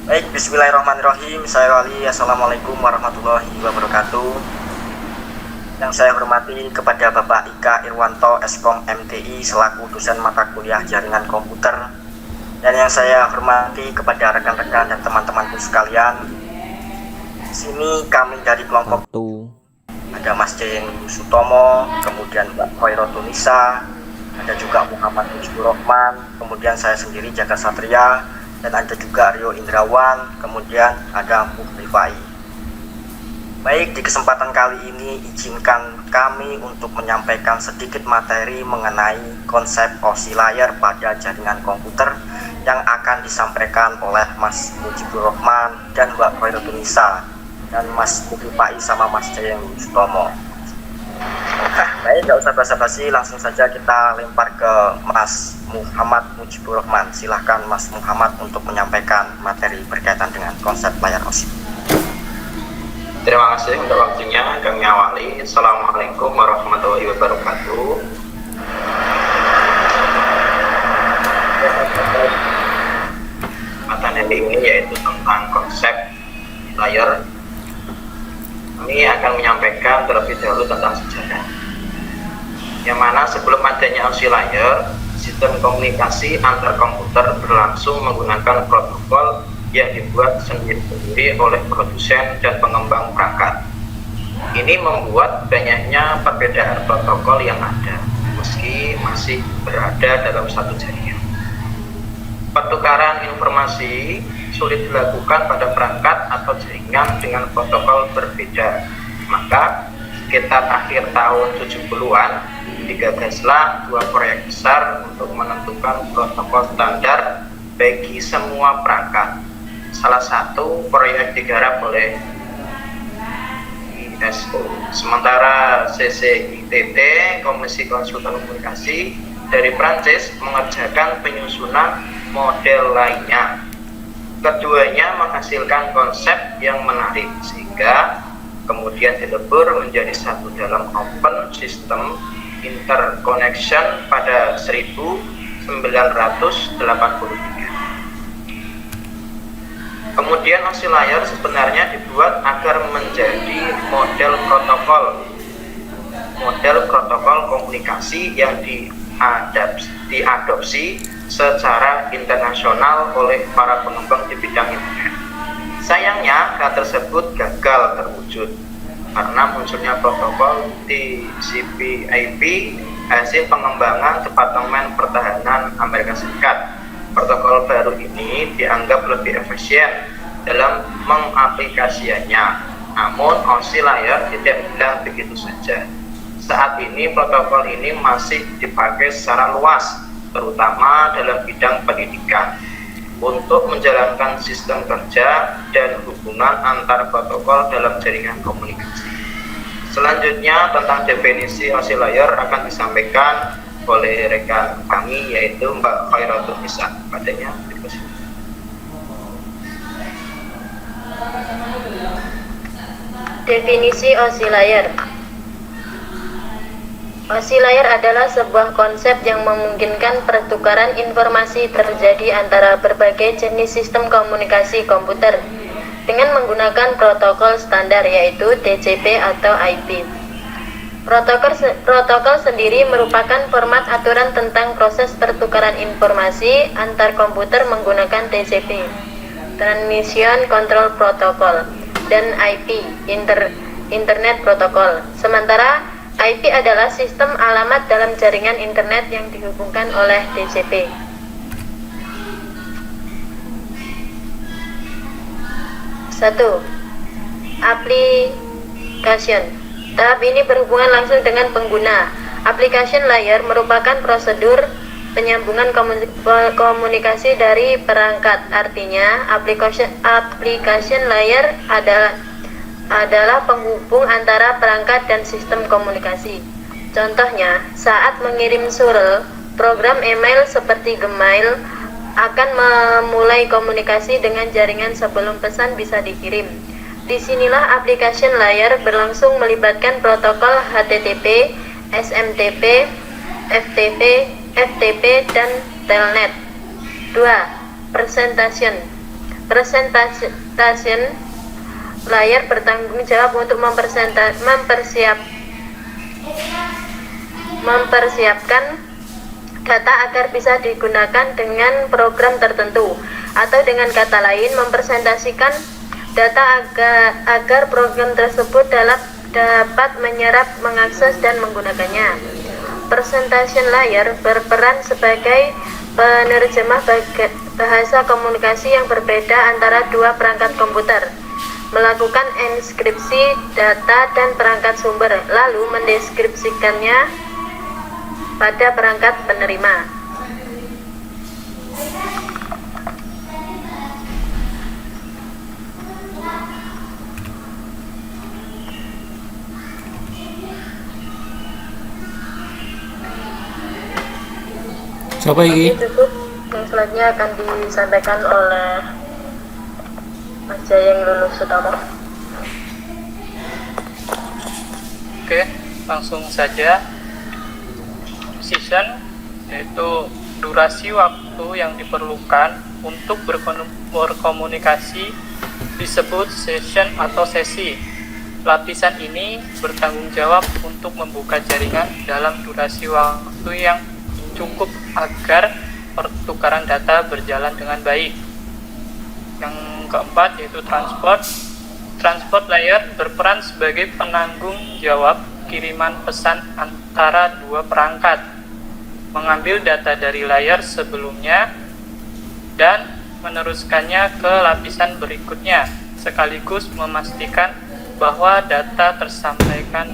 Baik, bismillahirrahmanirrahim. Saya Wali. Assalamualaikum warahmatullahi wabarakatuh. Yang saya hormati kepada Bapak Ika Irwanto, Eskom MTI, selaku dosen mata kuliah jaringan komputer. Dan yang saya hormati kepada rekan-rekan dan teman-temanku sekalian. Di sini kami dari kelompok ada Mas Jeng Sutomo, kemudian Mbak Khairotunisa, ada juga Muhammad Mujibur Rahman, kemudian saya sendiri Jaka Satria, dan ada juga Rio Indrawan, kemudian ada Rifai. Baik, di kesempatan kali ini izinkan kami untuk menyampaikan sedikit materi mengenai konsep OSI layar pada jaringan komputer yang akan disampaikan oleh Mas Mujibur Rahman dan Mbak Khairotunisa dan Mas Rifai sama Mas Jayeng Sutomo. Baik, gak usah basa-basi, langsung saja kita lempar ke Mas Muhammad Mujibur Rahman. Silahkan Mas Muhammad untuk menyampaikan materi berkaitan dengan konsep layar OSI. Terima kasih untuk waktunya. Kami awali. Assalamualaikum warahmatullahi wabarakatuh. Materi ini yaitu tentang konsep layar. Kami akan menyampaikan terlebih dahulu tentang sejarah. Yang mana sebelum adanya OSI layar, sistem komunikasi antar komputer berlangsung menggunakan protokol yang dibuat sendiri-sendiri oleh produsen dan pengembang perangkat. Ini membuat banyaknya perbedaan protokol yang ada, meski masih berada dalam satu jaringan. Pertukaran informasi sulit dilakukan pada perangkat atau jaringan dengan protokol berbeda. Maka sekitar akhir tahun 70-an digagaslah dua proyek besar untuk menentukan protokol standar bagi semua perangkat. Salah satu proyek digarap oleh ISO, sementara CCITT, Komisi Konsultan Komunikasi dari Prancis, mengerjakan penyusunan model lainnya. Keduanya menghasilkan konsep yang menarik sehingga kemudian dilebur menjadi satu dalam open system interconnection pada 1983. Kemudian OSI layar sebenarnya dibuat agar menjadi model protokol komunikasi yang diadopsi secara internasional oleh para pengembang di bidang internet. Sayangnya, hal tersebut gagal terwujud karena munculnya protokol TCP/IP hasil pengembangan Departemen Pertahanan Amerika Serikat. Protokol baru ini dianggap lebih efisien dalam mengaplikasikannya. Namun OSI layar tidak bilang begitu saja. Saat ini protokol ini masih dipakai secara luas, terutama dalam bidang pendidikan, untuk menjalankan sistem kerja dan hubungan antar protokol dalam jaringan komunikasi. Selanjutnya tentang definisi OSI layar akan disampaikan oleh rekan kami yaitu Mbak Khairotunisa. Padanya definisi OSI layar. OSI layar adalah sebuah konsep yang memungkinkan pertukaran informasi terjadi antara berbagai jenis sistem komunikasi komputer dengan menggunakan protokol standar yaitu TCP atau IP. Protokol sendiri merupakan format aturan tentang proses pertukaran informasi antar komputer menggunakan TCP, Transmission Control Protocol, dan IP, Internet Protocol. Sementara IP adalah sistem alamat dalam jaringan internet yang dihubungkan oleh TCP. Satu, application. Tahap ini berhubungan langsung dengan pengguna. Application layer merupakan prosedur penyambungan komunikasi dari perangkat. Artinya, application layer adalah penghubung antara perangkat dan sistem komunikasi. Contohnya, saat mengirim surel, program email seperti Gmail akan memulai komunikasi dengan jaringan sebelum pesan bisa dikirim. Disinilah application layer berlangsung melibatkan protokol HTTP, SMTP, FTP, dan Telnet. 2. Presentation. Presentation layer bertanggung jawab untuk mempersiapkan data agar bisa digunakan dengan program tertentu, atau dengan kata lain mempresentasikan data agar program tersebut dapat menyerap, mengakses, dan menggunakannya. Presentation layer berperan sebagai penerjemah bahasa komunikasi yang berbeda antara dua perangkat komputer, melakukan enskripsi data dan perangkat sumber, lalu mendeskripsikannya pada perangkat penerima. Coba ini. Cukup, yang selanjutnya akan disampaikan oleh Mas Jayeng Lulus Sutomo. Oke, langsung saja. Session yaitu durasi waktu yang diperlukan untuk berkomunikasi disebut session atau sesi. Lapisan ini bertanggung jawab untuk membuka jaringan dalam durasi waktu yang cukup agar pertukaran data berjalan dengan baik. Yang keempat yaitu transport. Transport layer berperan sebagai penanggung jawab kiriman pesan antara dua perangkat, mengambil data dari layer sebelumnya dan meneruskannya ke lapisan berikutnya, sekaligus memastikan bahwa data tersampaikan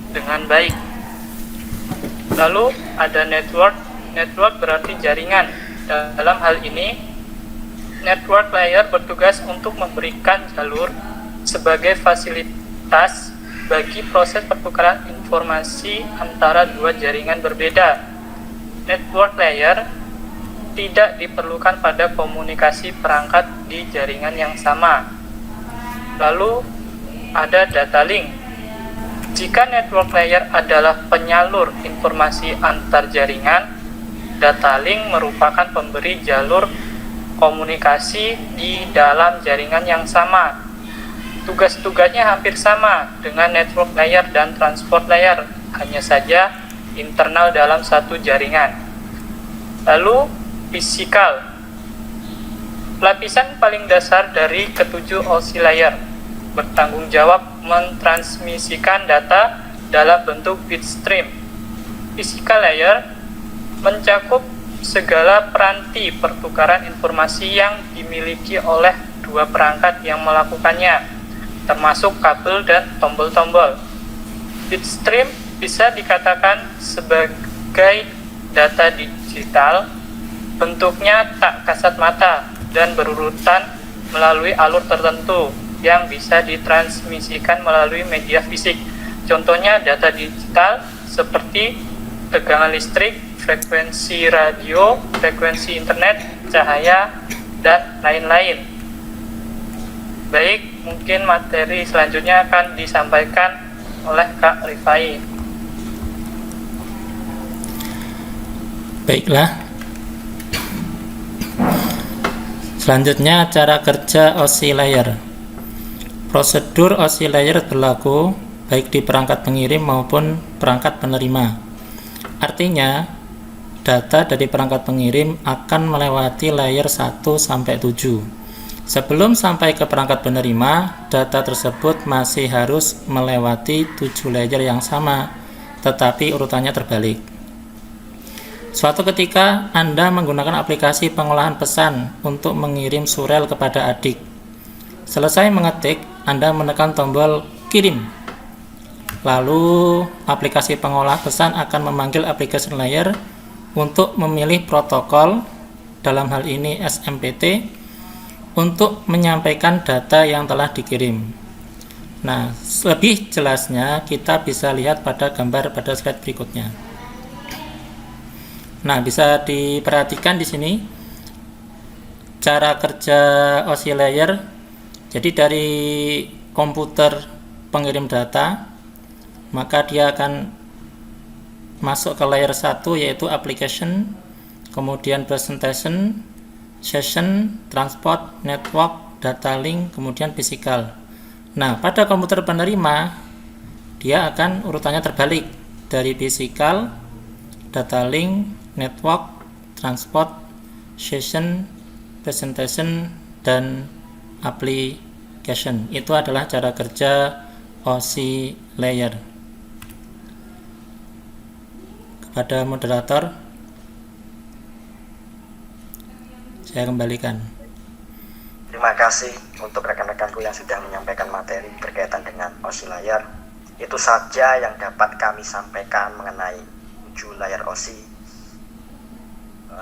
dengan baik. Lalu ada network. Network berarti jaringan. Dalam hal ini, network layer bertugas untuk memberikan jalur sebagai fasilitas bagi proses pertukaran informasi antara dua jaringan berbeda. Network layer tidak diperlukan pada komunikasi perangkat di jaringan yang sama. Lalu ada data link. Jika network layer adalah penyalur informasi antar jaringan, data link merupakan pemberi jalur komunikasi di dalam jaringan yang sama. Tugas-tugasnya hampir sama dengan network layer dan transport layer, hanya saja internal dalam satu jaringan. Lalu, fisikal. Lapisan paling dasar dari ketujuh OSI layer bertanggung jawab mentransmisikan data dalam bentuk bit stream. Physical layer mencakup segala peranti pertukaran informasi yang dimiliki oleh dua perangkat yang melakukannya, termasuk kabel dan tombol-tombol. Bitstream bisa dikatakan sebagai data digital, bentuknya tak kasat mata dan berurutan melalui alur tertentu yang bisa ditransmisikan melalui media fisik. Contohnya data digital seperti tegangan listrik, frekuensi radio, frekuensi internet, cahaya, dan lain-lain. Baik, mungkin materi selanjutnya akan disampaikan oleh Kak Rifai. Baiklah. Selanjutnya cara kerja OSI layer. Prosedur OSI layer berlaku baik di perangkat pengirim maupun perangkat penerima. Artinya, data dari perangkat pengirim akan melewati layer 1 sampai 7. Sebelum sampai ke perangkat penerima, data tersebut masih harus melewati 7 layer yang sama, tetapi urutannya terbalik. Suatu ketika Anda menggunakan aplikasi pengolahan pesan untuk mengirim surel kepada adik. Selesai mengetik, Anda menekan tombol kirim. Lalu aplikasi pengolah pesan akan memanggil application layer untuk memilih protokol, dalam hal ini SMPT, untuk menyampaikan data yang telah dikirim. Nah, lebih jelasnya kita bisa lihat pada gambar pada slide berikutnya. Nah, bisa diperhatikan di sini cara kerja OSI layer. Jadi dari komputer pengirim data, maka dia akan masuk ke layer 1 yaitu application, kemudian presentation, session, transport, network, data link, kemudian physical. Nah, pada komputer penerima dia akan urutannya terbalik dari physical, data link, network, transport, session, presentation, dan application. Itu adalah cara kerja OC layer. Kepada moderator, saya kembalikan. Terima kasih untuk rekan-rekanku yang sudah menyampaikan materi berkaitan dengan OC layer. Itu saja yang dapat kami sampaikan mengenai 7 layer OC.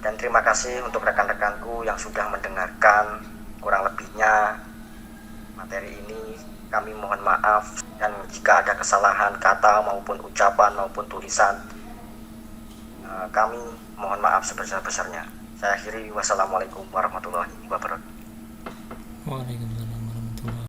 Dan terima kasih untuk rekan-rekanku yang sudah mendengarkan. Kurang lebihnya materi ini kami mohon maaf, dan jika ada kesalahan kata maupun ucapan maupun tulisan, kami mohon maaf sebesar-besarnya. Saya akhiri, wassalamualaikum warahmatullahi wabarakatuh. Waalaikumsalam.